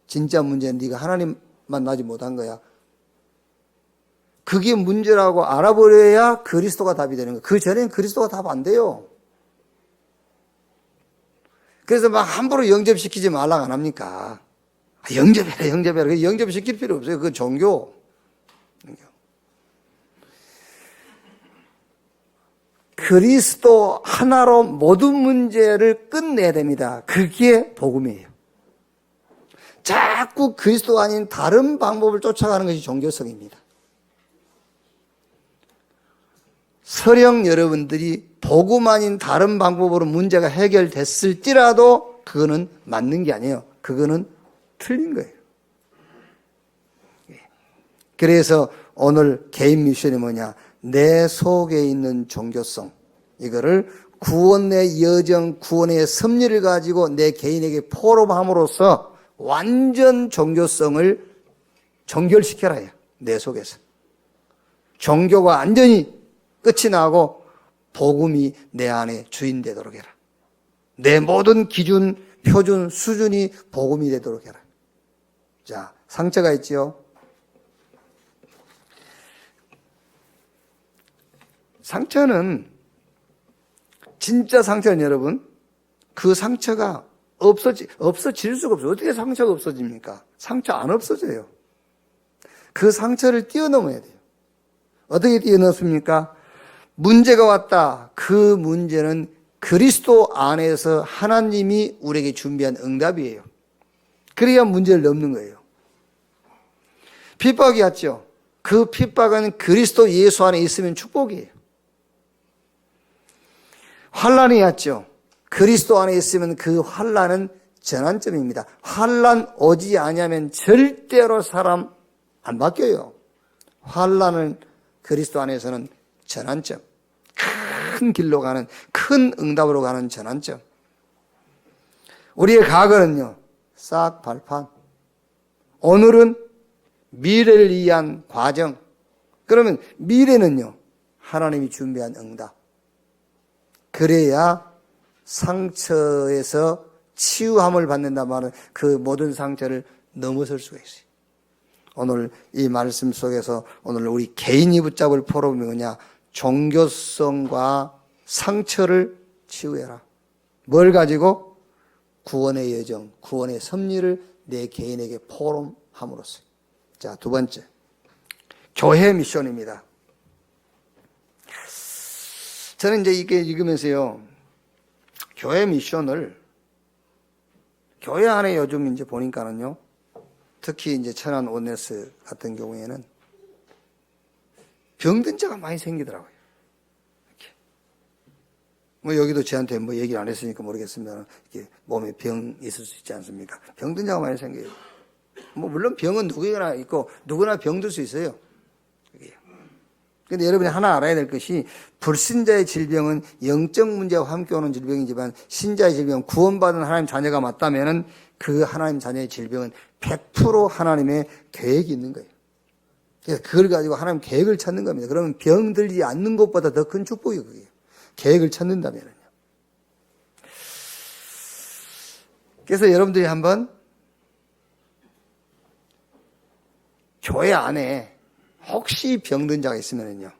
진짜 문제는 네가 하나님 만나지 못한 거야. 그게 문제라고 알아버려야 그리스도가 답이 되는 거예요. 그 전에는 그리스도가 답 안 돼요. 그래서 막 함부로 영접시키지 말라고 안 합니까? 영접해라. 영접시킬 필요 없어요. 그건 종교. 그리스도 하나로 모든 문제를 끝내야 됩니다. 그게 복음이에요. 자꾸 그리스도가 아닌 다른 방법을 쫓아가는 것이 종교성입니다. 서령 여러분들이 복음 아닌 다른 방법으로 문제가 해결됐을지라도 그거는 맞는 게 아니에요. 그거는 틀린 거예요. 그래서 오늘 개인 미션이 뭐냐? 내 속에 있는 종교성, 이거를 구원의 여정, 구원의 섭리를 가지고 내 개인에게 포럼함으로써 완전 종교성을 정결시켜라. 내 속에서. 종교가 완전히 끝이 나고 복음이 내 안에 주인 되도록 해라. 내 모든 기준, 표준, 수준이 복음이 되도록 해라. 자, 상처가 있지요. 상처는, 진짜 상처는 여러분, 그 상처가 없어질 수가 없어요. 어떻게 상처가 없어집니까? 상처 안 없어져요. 그 상처를 뛰어넘어야 돼요. 어떻게 뛰어넘습니까? 문제가 왔다. 그 문제는 그리스도 안에서 하나님이 우리에게 준비한 응답이에요. 그래야 문제를 넘는 거예요. 핍박이 왔죠. 그 핍박은 그리스도 예수 안에 있으면 축복이에요. 환난이 왔죠. 그리스도 안에 있으면 그 환난은 전환점입니다. 환난 오지 아니하면 절대로 사람 안 바뀌어요. 환난은 그리스도 안에서는 전환점. 큰 길로 가는, 큰 응답으로 가는 전환점. 우리의 과거는요, 싹 발판. 오늘은 미래를 위한 과정. 그러면 미래는요, 하나님이 준비한 응답. 그래야 상처에서 치유함을 받는다 말은 그 모든 상처를 넘어설 수가 있어요. 오늘 이 말씀 속에서 오늘 우리 개인이 붙잡을 포럼이 뭐냐? 종교성과 상처를 치유해라. 뭘 가지고? 구원의 여정, 구원의 섭리를 내 개인에게 포럼함으로써. 자, 두 번째. 교회 미션입니다. 저는 이제 이게 읽으면서요, 교회 미션을, 교회 안에 요즘 이제 보니까는요, 특히 이제 천안 온네스 같은 경우에는 병든 자가 많이 생기더라고요. 이렇게. 뭐 여기도 저한테 뭐 얘기를 안 했으니까 모르겠습니다. 이렇게 몸에 병 있을 수 있지 않습니까? 병든 자가 많이 생겨요. 뭐 물론 병은 누구나 있고 누구나 병들 수 있어요. 그런데 여러분이 하나 알아야 될 것이 불신자의 질병은 영적 문제와 함께 오는 질병이지만 신자의 질병은 구원받은 하나님 자녀가 맞다면은 그 하나님 자녀의 질병은 100% 하나님의 계획이 있는 거예요. 그래서 그걸 가지고 하나님 계획을 찾는 겁니다. 그러면 병 들지 않는 것보다 더 큰 축복이에요. 그게. 계획을 찾는다면은요. 그래서 여러분들이 한번 교회 안에 혹시 병든 자가 있으면요,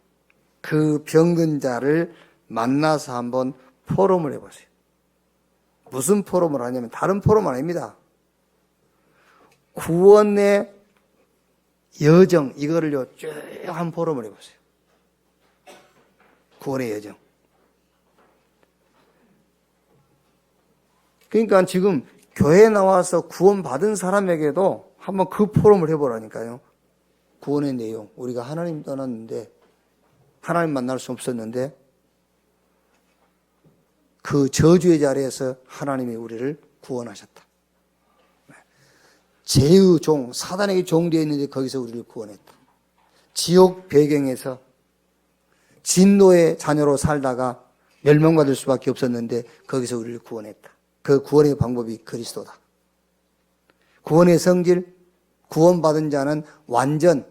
그 병든 자를 만나서 한번 포럼을 해보세요. 무슨 포럼을 하냐면 다른 포럼 아닙니다. 구원의 여정, 이거를요 쭉 한 포럼을 해보세요. 구원의 여정. 그러니까 지금 교회에 나와서 구원받은 사람에게도 한번 그 포럼을 해보라니까요. 구원의 내용, 우리가 하나님 떠났는데 하나님 만날 수 없었는데 그 저주의 자리에서 하나님이 우리를 구원하셨다. 죄의 종, 사단에게 종되어 있는데 거기서 우리를 구원했다. 지옥 배경에서 진노의 자녀로 살다가 멸망받을 수밖에 없었는데 거기서 우리를 구원했다. 그 구원의 방법이 그리스도다. 구원의 성질, 구원받은 자는 완전,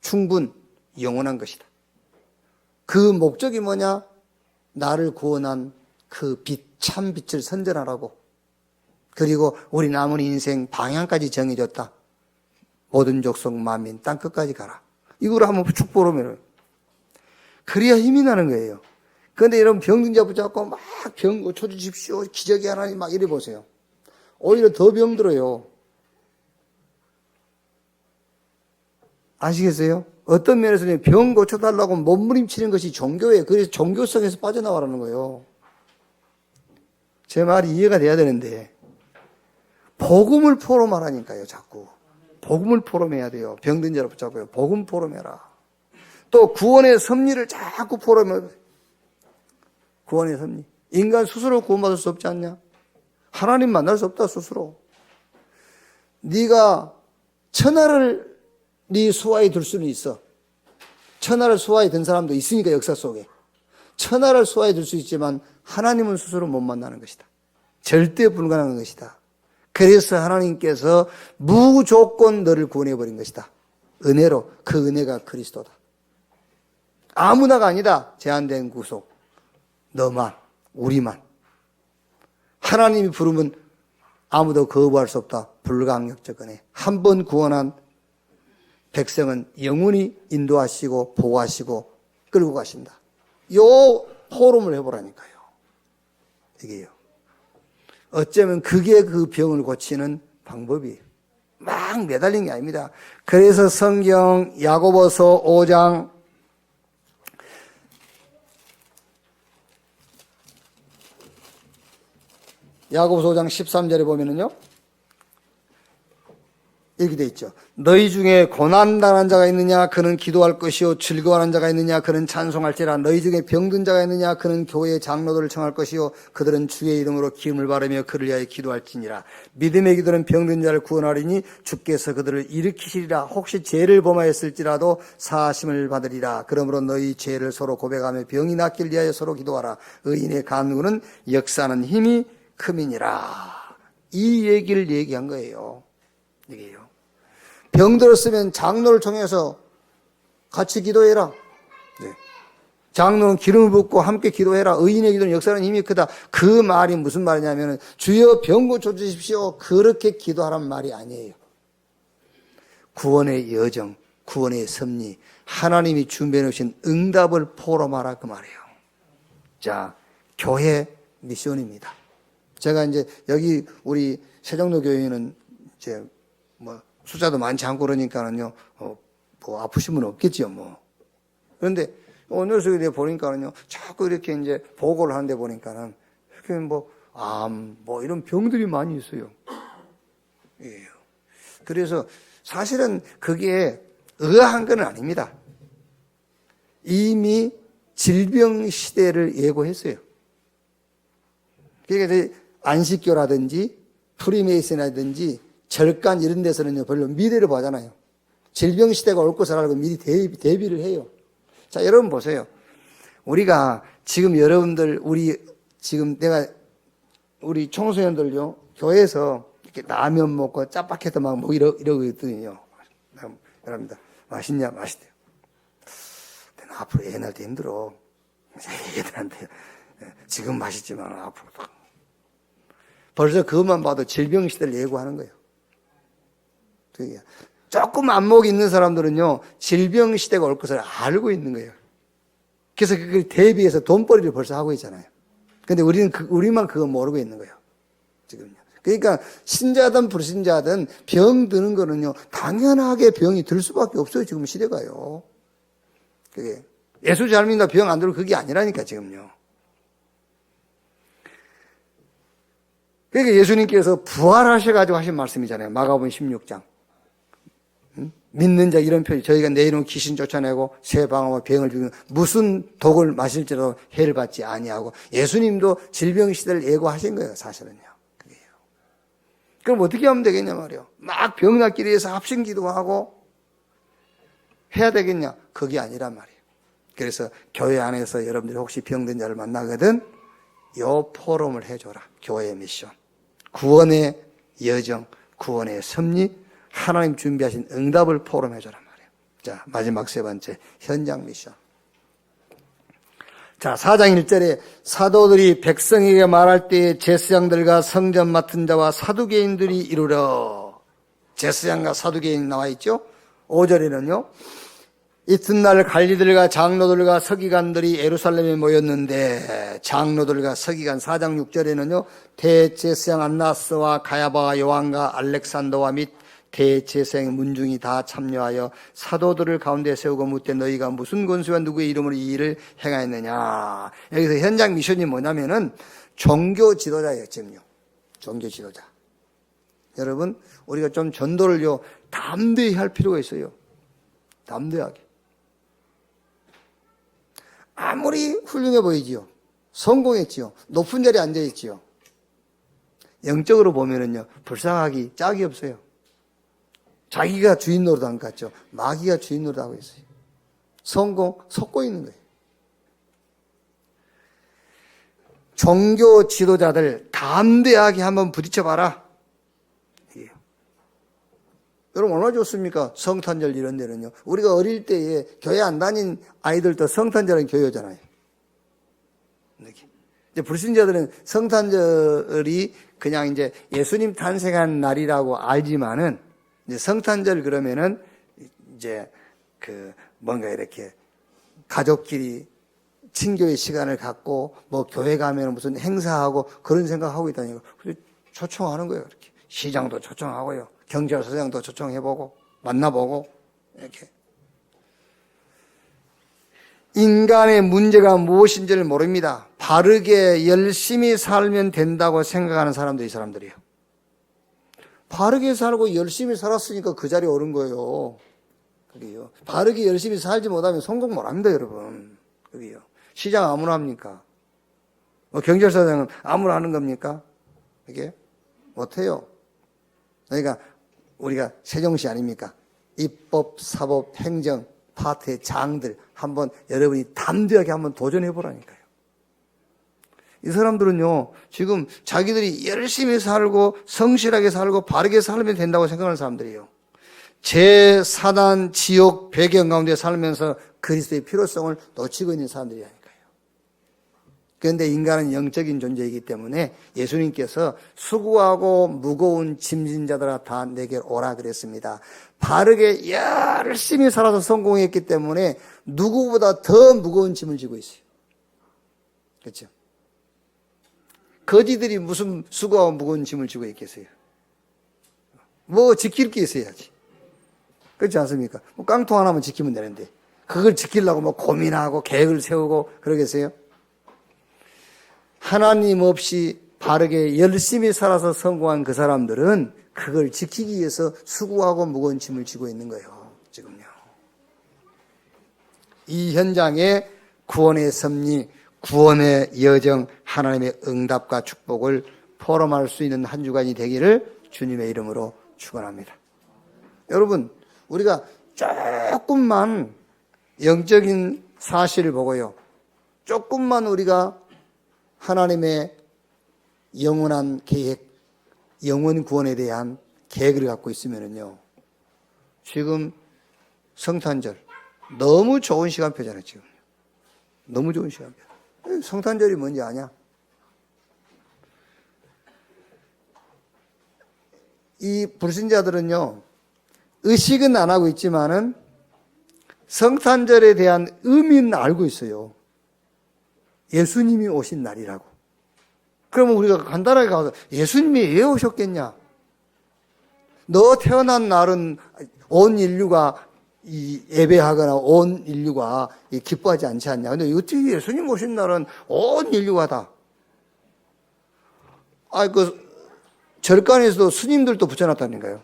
충분, 영원한 것이다. 그 목적이 뭐냐? 나를 구원한 그 빛, 참 빛을 선전하라고. 그리고 우리 남은 인생 방향까지 정해줬다. 모든 족속 만민 땅끝까지 가라. 이걸 한번 쭉 보면 그래야 힘이 나는 거예요. 그런데 여러분 병든 자 붙잡고 막 병 고쳐주십시오. 기적이 하나님 막 이래 보세요. 오히려 더 병들어요. 아시겠어요? 어떤 면에서는 병 고쳐달라고 몸부림치는 것이 종교예요. 그래서 종교성에서 빠져나가라는 거예요. 제 말이 이해가 돼야 되는데 복음을 포럼하라니까요. 자꾸 복음을 포럼해야 돼요. 병든 자를 붙잡고요. 복음 포럼해라. 또 구원의 섭리를 자꾸 포럼해. 구원의 섭리. 인간 스스로 구원받을 수 없지 않냐? 하나님 만날 수 없다 스스로. 네가 천하를 네 수하에 둘 수는 있어. 천하를 수하에 든 사람도 있으니까 역사 속에. 천하를 수하에 둘 수 있지만 하나님은 스스로 못 만나는 것이다. 절대 불가능한 것이다. 그래서 하나님께서 무조건 너를 구원해버린 것이다. 은혜로. 그 은혜가 그리스도다. 아무나가 아니다. 제한된 구속. 너만, 우리만. 하나님이 부르면 아무도 거부할 수 없다. 불가항력적 은혜. 한 번 구원한 백성은 영원히 인도하시고 보호하시고 끌고 가신다. 요 포럼을 해보라니까요. 이게요. 어쩌면 그게 그 병을 고치는 방법이에요. 막 매달린 게 아닙니다. 그래서 성경 야고보서 5장 야고보서 5장 13절에 보면은요. 이렇게 돼 있죠. 너희 중에 고난당한 자가 있느냐 그는 기도할 것이요 즐거워하는 자가 있느냐 그는 찬송할지라. 너희 중에 병든 자가 있느냐 그는 교회의 장로들을 청할 것이요 그들은 주의 이름으로 기름을 바르며 그를 위하여 기도할지니라. 믿음의 기도는 병든 자를 구원하리니 주께서 그들을 일으키시리라. 혹시 죄를 범하였을지라도 사하심을 받으리라. 그러므로 너희 죄를 서로 고백하며 병이 낫길 위하여 서로 기도하라. 의인의 간구는 역사하는 힘이 큼이니라. 이 얘기를 얘기한 거예요. 이게요. 병 들었으면 장로를 통해서 같이 기도해라. 네. 장로는 기름을 붓고 함께 기도해라. 의인의 기도는 역사는 힘이 크다. 그 말이 무슨 말이냐면 주여 병 고쳐주십시오. 그렇게 기도하란 말이 아니에요. 구원의 여정, 구원의 섭리, 하나님이 준비해 놓으신 응답을 포럼하라 그 말이에요. 자, 교회 미션입니다. 제가 이제 여기 우리 세종로 교회는 이제 뭐 숫자도 많지 않고 그러니까는요, 뭐 아프신 분 없겠죠, 뭐. 그런데 오늘 저기 보니까는요, 자꾸 이렇게 이제 보고를 하는데 보니까는 이렇게 뭐 암, 뭐 이런 병들이 많이 있어요. 예. 그래서 사실은 그게 의아한 건 아닙니다. 이미 질병 시대를 예고했어요. 그러니까 안식교라든지 프리메이슨이라든지 절간 이런 데서는요, 별로 미래를 보잖아요. 질병 시대가 올 것을 알고 미리 대비를 해요. 자, 여러분 보세요. 우리가 지금 여러분들, 우리 청소년들요, 교회에서 이렇게 라면 먹고 짜파게티 막 뭐 이러고 있더니요. 여러분들, 맛있냐? 맛있대요. 근데 앞으로 애 낳을 때 힘들어. 애들한테. 지금 맛있지만 앞으로. 벌써 그것만 봐도 질병 시대를 예고하는 거예요. 조금 안목이 있는 사람들은요, 질병 시대가 올 것을 알고 있는 거예요. 그래서 그걸 대비해서 돈벌이를 벌써 하고 있잖아요. 근데 우리만 그거 모르고 있는 거예요. 지금요. 그러니까 신자든 불신자든 병 드는 거는요, 당연하게 병이 들 수밖에 없어요. 지금 시대가요. 그게 예수 잘 믿는다 병 안 들고 그게 아니라니까 지금요. 그러니까 예수님께서 부활하셔가지고 하신 말씀이잖아요. 마가복음 16장. 믿는 자 이런 표현, 저희가 내 이름 귀신 쫓아내고 새 방언과 병을 죽이는 무슨 독을 마실지라도 해를 받지 아니하고 예수님도 질병 시대를 예고하신 거예요, 사실은요. 그게요. 그럼 어떻게 하면 되겠냐 말이에요. 막 병 낫기 위해서 합심 기도하고 해야 되겠냐? 그게 아니란 말이에요. 그래서 교회 안에서 여러분들이 혹시 병든 자를 만나거든 요 포럼을 해줘라. 교회의 미션. 구원의 여정, 구원의 섭리, 하나님 준비하신 응답을 포럼해줘란 말이에요. 자, 마지막 세 번째, 현장 미션. 자, 4장 1절에 사도들이 백성에게 말할 때에 제사장들과 성전 맡은 자와 사두개인들이 이르러. 제사장과 사두개인 나와 있죠? 5절에는요. 이튿날 관리들과 장로들과 서기관들이 예루살렘에 모였는데 장로들과 서기관 4장 6절에는요. 대제사장 안나스와 가야바와 요한과 알렉산더와 및 대제사장의 문중이 다 참여하여 사도들을 가운데 세우고 묻되 너희가 무슨 권세와 누구의 이름으로 이 일을 행하였느냐. 여기서 현장 미션이 뭐냐면은 종교 지도자예요. 지금요. 종교 지도자. 여러분 우리가 좀 전도를요 담대히 할 필요가 있어요. 담대하게. 아무리 훌륭해 보이지요. 성공했지요. 높은 자리에 앉아있지요. 영적으로 보면은요 불쌍하기 짝이 없어요. 자기가 주인 노릇한 것 같죠. 마귀가 주인 노릇하고 있어요. 성공 속고 있는 거예요. 종교 지도자들 담대하게 한번 부딪혀봐라. 여러분 얼마나 좋습니까? 성탄절 이런 데는요. 우리가 어릴 때에 교회 안 다닌 아이들도 성탄절은 교회잖아요. 이제 불신자들은 성탄절이 그냥 이제 예수님 탄생한 날이라고 알지만은 이제 성탄절 그러면은 이제 뭔가 이렇게 가족끼리 친교의 시간을 갖고 뭐 교회 가면 무슨 행사하고 그런 생각하고 있다니까. 그래서 초청하는 거예요. 이렇게 시장도 초청하고요. 경찰서장도 초청해보고 만나보고 이렇게. 인간의 문제가 무엇인지를 모릅니다. 바르게 열심히 살면 된다고 생각하는 사람도 이 사람들이에요. 바르게 살고 열심히 살았으니까 그 자리에 오른 거예요. 그게요. 바르게 열심히 살지 못하면 성공 못합니다, 여러분. 그게요. 시장 아무나 합니까? 뭐 경찰서장은 아무나 하는 겁니까? 이게 못해요. 그러니까 우리가 세종시 아닙니까? 입법, 사법, 행정 파트의 장들 한번 여러분이 담대하게 한번 도전해 보라니까요. 이 사람들은요 지금 자기들이 열심히 살고 성실하게 살고 바르게 살면 된다고 생각하는 사람들이에요. 제사단 지옥 배경 가운데 살면서 그리스도의 필요성을 놓치고 있는 사람들이라니까요. 그런데 인간은 영적인 존재이기 때문에 예수님께서 수고하고 무거운 짐진 자들아 다 내게 오라 그랬습니다. 바르게 열심히 살아서 성공했기 때문에 누구보다 더 무거운 짐을 지고 있어요. 그렇죠? 거지들이 무슨 수고하고 무거운 짐을 지고 있겠어요? 뭐 지킬 게 있어야지. 그렇지 않습니까? 뭐 깡통 하나만 지키면 되는데 그걸 지키려고 뭐 고민하고 계획을 세우고 그러겠어요? 하나님 없이 바르게 열심히 살아서 성공한 그 사람들은 그걸 지키기 위해서 수고하고 무거운 짐을 지고 있는 거예요. 지금요. 이 현장에 구원의 섭리, 구원의 여정, 하나님의 응답과 축복을 포럼할 수 있는 한 주간이 되기를 주님의 이름으로 축원합니다. 여러분, 우리가 조금만 영적인 사실을 보고요. 조금만 우리가 하나님의 영원한 계획, 영원 구원에 대한 계획을 갖고 있으면요. 지금 성탄절 너무 좋은 시간표잖아요, 지금. 너무 좋은 시간표. 성탄절이 뭔지 아냐? 이 불신자들은요, 의식은 안 하고 있지만은 성탄절에 대한 의미는 알고 있어요. 예수님이 오신 날이라고. 그러면 우리가 간단하게 가서 예수님이 왜 오셨겠냐? 너 태어난 날은 온 인류가 예배하거나 온 인류가 기뻐하지 않지 않냐? 근데 어떻게 예수님 오신 날은 온 인류가 다. 절간에서도 스님들도 붙여놨다니까요.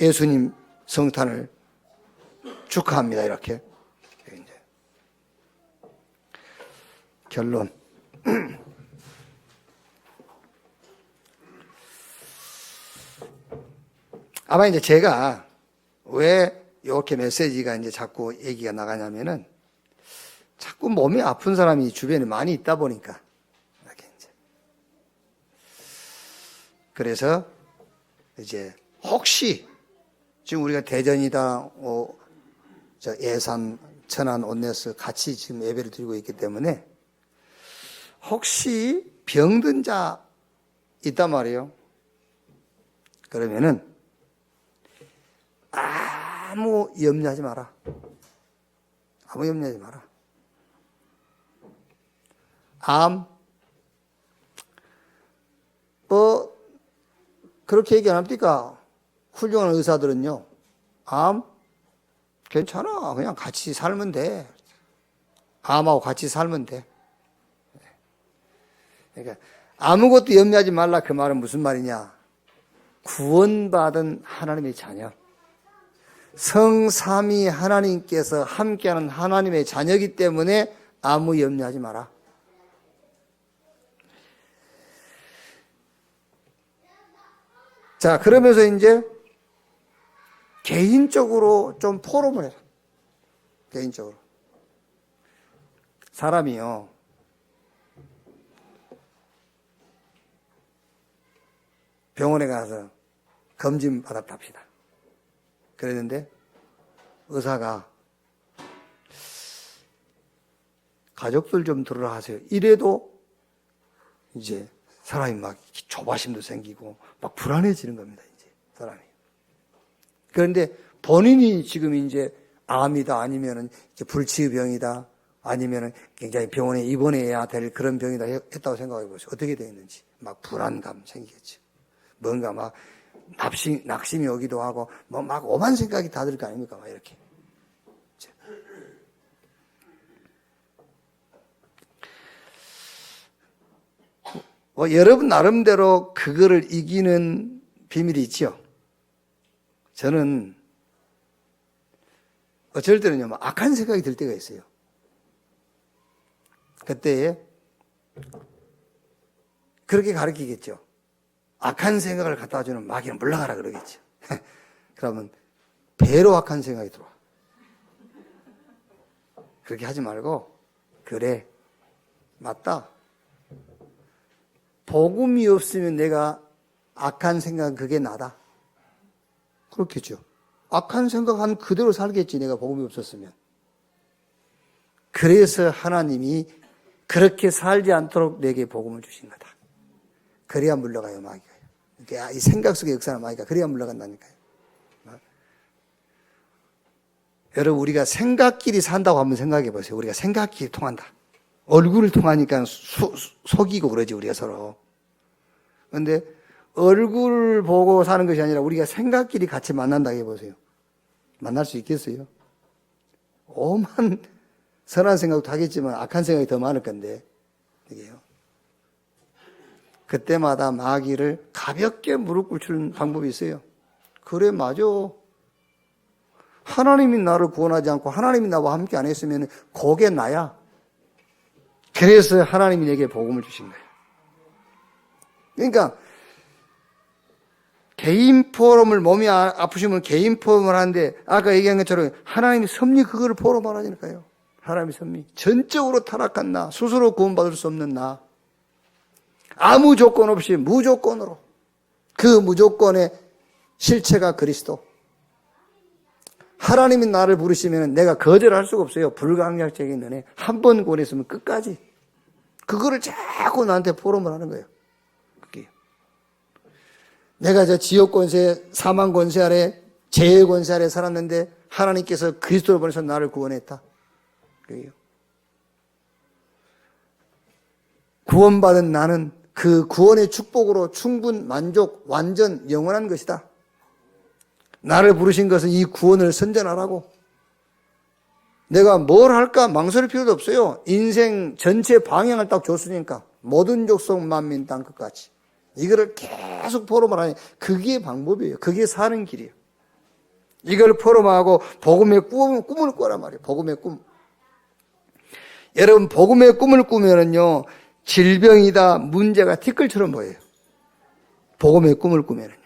예수님 성탄을 축하합니다. 이렇게. 이제 결론. 아마 이제 제가 왜 이렇게 메시지가 이제 자꾸 얘기가 나가냐면은 자꾸 몸이 아픈 사람이 주변에 많이 있다 보니까 이렇게 이제. 그래서 이제 혹시 지금 우리가 대전이다, 예산, 천안, 온네스 같이 지금 예배를 드리고 있기 때문에 혹시 병든 자 있단 말이에요. 그러면은 아무 염려하지 마라. 아무 염려하지 마라. 그렇게 얘기 안 합니까? 훌륭한 의사들은요, 괜찮아. 그냥 같이 살면 돼. 암하고 같이 살면 돼. 그러니까, 아무것도 염려하지 말라. 그 말은 무슨 말이냐? 구원받은 하나님의 자녀. 성삼위 하나님께서 함께하는 하나님의 자녀이기 때문에 아무 염려하지 마라. 자, 그러면서 이제 개인적으로 좀 포럼을 해라. 개인적으로. 사람이요. 병원에 가서 검진 받았다 합시다. 그랬는데 의사가 가족들 좀 들으라 하세요. 이래도 이제 사람이 막 조바심도 생기고 막 불안해지는 겁니다. 이제 사람이. 그런데 본인이 지금 이제 암이다 아니면은 이제 불치의 병이다 아니면은 굉장히 병원에 입원해야 될 그런 병이다 했다고 생각해 보세요. 어떻게 되겠는지 막 불안감 생기겠죠. 뭔가 막 낙심이 오기도 하고 뭐 막 오만 생각이 다 들 거 아닙니까? 막 이렇게. 여러분 나름대로 그거를 이기는 비밀이 있죠. 저는 어쩔 때는요, 막 악한 생각이 들 때가 있어요. 그때 그렇게 가르치겠죠. 악한 생각을 갖다 주는 마귀는 물러가라 그러겠죠. 그러면 배로 악한 생각이 들어와. 그렇게 하지 말고, 그래, 맞다. 복음이 없으면 내가 악한 생각은 그게 나다. 그렇겠죠. 악한 생각한 그대로 살겠지, 내가 복음이 없었으면. 그래서 하나님이 그렇게 살지 않도록 내게 복음을 주신 거다. 그래야 물러가요, 마귀가요. 이 생각 속에 역사는 마귀가 그래야 물러간다니까요. 여러분, 우리가 생각끼리 산다고 한번 생각해 보세요. 우리가 생각끼리 통한다. 얼굴을 통하니까 속이고 그러지, 우리가 서로. 그런데 얼굴 보고 사는 것이 아니라 우리가 생각끼리 같이 만난다 해보세요. 만날 수 있겠어요? 오만 선한 생각도 하겠지만 악한 생각이 더 많을 건데, 이게요. 그때마다 마귀를 가볍게 무릎 꿇추는 방법이 있어요. 그래, 맞아. 하나님이 나를 구원하지 않고 하나님이 나와 함께 안 했으면 그게 나야. 그래서 하나님이 내게 복음을 주신 거예요. 그러니까 개인 포럼을, 몸이 아프시면 개인 포럼을 하는데 아까 얘기한 것처럼 하나님이 섭리 그거를 포럼하라니까요. 하나님의 섭리. 전적으로 타락한 나, 스스로 구원받을 수 없는 나, 아무 조건 없이 무조건으로, 그 무조건의 실체가 그리스도. 하나님이 나를 부르시면 내가 거절할 수가 없어요. 불가항력적인 은혜. 한 번 구원했으면 끝까지. 그거를 자꾸 나한테 포럼을 하는 거예요. 그게. 내가 저 지역 권세, 사망 권세 아래, 죄의 권세 아래 살았는데 하나님께서 그리스도를 보내서 나를 구원했다. 그게요. 구원받은 나는 그 구원의 축복으로 충분, 만족, 완전, 영원한 것이다. 나를 부르신 것은 이 구원을 선전하라고. 내가 뭘 할까 망설일 필요도 없어요. 인생 전체 방향을 딱 줬으니까. 모든 족속 만민 땅 끝까지. 이거를 계속 포럼을 하니 그게 방법이에요. 그게 사는 길이에요. 이걸 포럼하고 복음의 꿈을 꾸란 말이에요. 복음의 꿈. 여러분, 복음의 꿈을 꾸면은요, 질병이다, 문제가 티끌처럼 보여요. 복음의 꿈을 꾸면은요.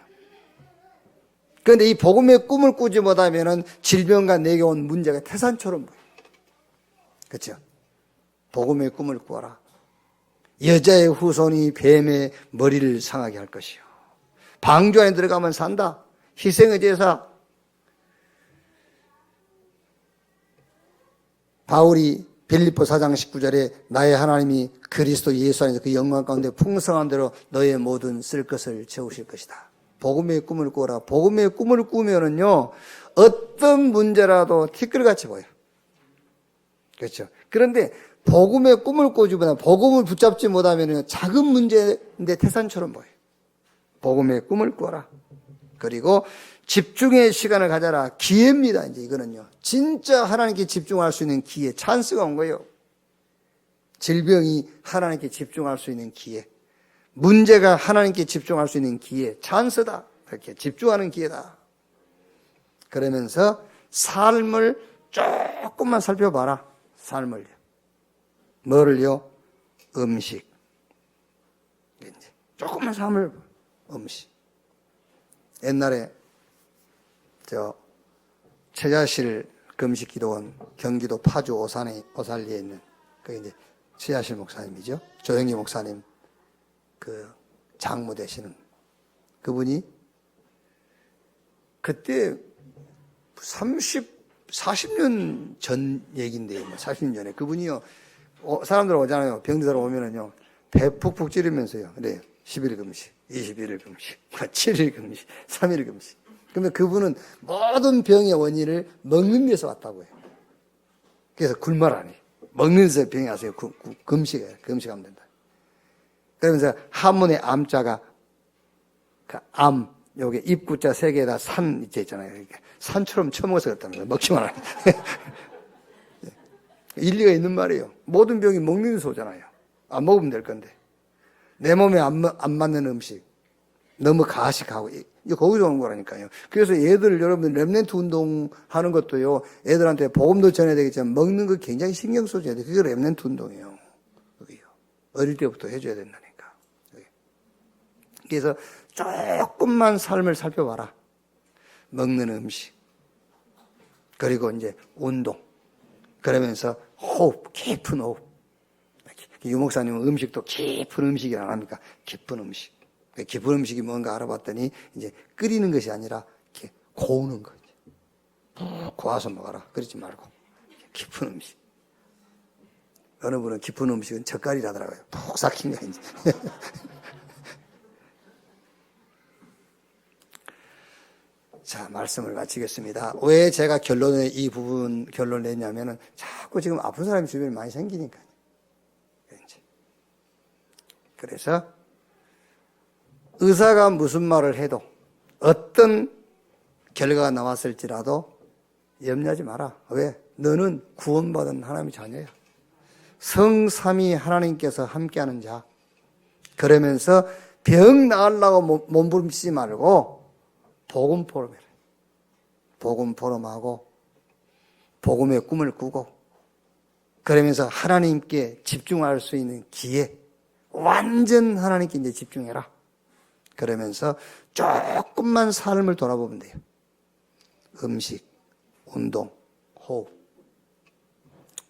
그런데 이 복음의 꿈을 꾸지 못하면은 질병과 내게 온 문제가 태산처럼 보여요. 그렇죠? 복음의 꿈을 꾸어라. 여자의 후손이 뱀의 머리를 상하게 할 것이요. 방주 안에 들어가면 산다. 희생의 제사. 바울이 빌립보 4장 19절에 나의 하나님이 그리스도 예수 안에서 그 영광 가운데 풍성한 대로 너의 모든 쓸 것을 채우실 것이다. 복음의 꿈을 꾸어라. 복음의 꿈을 꾸면은요, 어떤 문제라도 티끌같이 보여. 그렇죠. 그런데 복음의 꿈을 꾸지보다 복음을 붙잡지 못하면 작은 문제인데 태산처럼 보여. 복음의 꿈을 꾸어라. 그리고 집중의 시간을 가져라. 기회입니다. 이제 이거는요. 진짜 하나님께 집중할 수 있는 기회, 찬스가 온 거예요. 질병이 하나님께 집중할 수 있는 기회. 문제가 하나님께 집중할 수 있는 기회, 찬스다. 이렇게 집중하는 기회다. 그러면서 삶을 조금만 살펴봐라. 삶을요. 뭐를요? 음식. 조금만 삶을, 음식. 옛날에 최자실 금식기도원 경기도 파주 오산리에 있는 그게 이제 최자실 목사님이죠. 조영기 목사님 그 장모 되시는 그분이 그때 40년 전 얘기인데요. 40년 전에 그분이요. 사람들 오잖아요. 병들어 오면은요. 배 푹푹 찌르면서요. 그래요. 10일 금식, 21일 금식, 7일 금식, 3일 금식. 그러면 그분은 모든 병의 원인을 먹는 데서 왔다고 해요. 그래서 굶어라니. 먹는 데서 병이 왔어요. 금식하면 된다. 그러면서 한문의 암자가 그 암, 요게 입구자 3개에다 산 있잖아요. 이렇게 산처럼 쳐먹어서 그렇다는 거예요. 먹지 마라. 일리가 있는 말이에요. 모든 병이 먹는 데서 오잖아요. 안 먹으면 될 건데. 내 몸에 안 맞는 음식, 너무 가식하고, 이거 거기서 오는 거라니까요. 그래서 얘들, 여러분, 렘넌트 운동 하는 것도요, 애들한테 복음도 전해야 되겠지만, 먹는 거 굉장히 신경 써줘야 돼. 그게 렘넌트 운동이에요. 그게요. 어릴 때부터 해줘야 된다니까. 그래서 조금만 삶을 살펴봐라. 먹는 음식. 그리고 이제 운동. 그러면서 호흡, 깊은 호흡. 유 목사님은 음식도 깊은 음식이 안 합니까? 깊은 음식. 깊은 음식이 뭔가 알아봤더니 이제 끓이는 것이 아니라 이렇게 고우는 거지. 푹 고아서 먹어라. 그러지 말고 깊은 음식. 어느 분은 깊은 음식은 젓갈이라더라고요. 푹 삭힌 거 이제. 자, 말씀을 마치겠습니다. 왜 제가 이 부분 결론을 냈냐면은 자꾸 지금 아픈 사람이 주변에 많이 생기니까요. 그래서 의사가 무슨 말을 해도 어떤 결과가 나왔을지라도 염려하지 마라. 왜? 너는 구원받은 하나님의 자녀야. 성삼위 하나님께서 함께하는 자. 그러면서 병 나으려고 몸부림치지 말고 복음 포럼해라. 복음 포럼하고 복음의 꿈을 꾸고 그러면서 하나님께 집중할 수 있는 기회, 완전 하나님께 이제 집중해라. 그러면서 조금만 삶을 돌아보면 돼요. 음식, 운동, 호흡.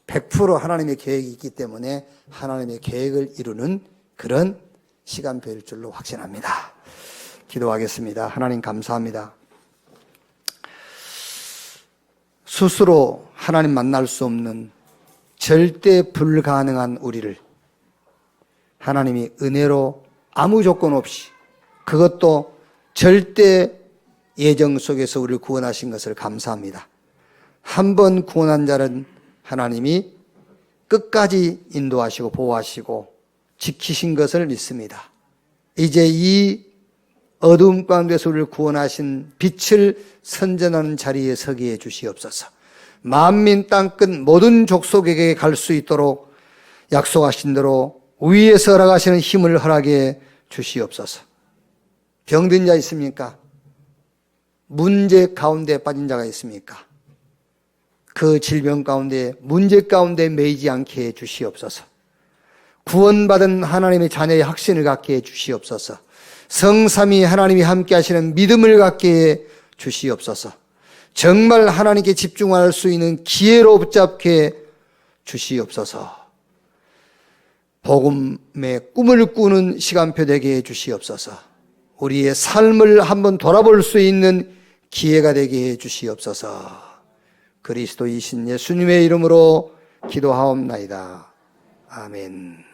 100% 하나님의 계획이 있기 때문에 하나님의 계획을 이루는 그런 시간표일 줄로 확신합니다. 기도하겠습니다. 하나님 감사합니다. 스스로 하나님 만날 수 없는 절대 불가능한 우리를 하나님이 은혜로 아무 조건 없이 그것도 절대 예정 속에서 우리를 구원하신 것을 감사합니다. 한 번 구원한 자는 하나님이 끝까지 인도하시고 보호하시고 지키신 것을 믿습니다. 이제 이 어두움 가운데서 우리를 구원하신 빛을 선전하는 자리에 서게 해 주시옵소서. 만민 땅끝 모든 족속에게 갈 수 있도록 약속하신 대로 위에서 허락하시는 힘을 허락해 주시옵소서. 병든 자 있습니까? 문제 가운데 빠진 자가 있습니까? 그 질병 가운데 문제 가운데 매이지 않게 해 주시옵소서. 구원받은 하나님의 자녀의 확신을 갖게 해 주시옵소서. 성삼위 하나님이 함께 하시는 믿음을 갖게 해 주시옵소서. 정말 하나님께 집중할 수 있는 기회로 붙잡게 해 주시옵소서. 복음의 꿈을 꾸는 시간표 되게 해 주시옵소서. 우리의 삶을 한번 돌아볼 수 있는 기회가 되게 해 주시옵소서. 그리스도이신 예수님의 이름으로 기도하옵나이다. 아멘.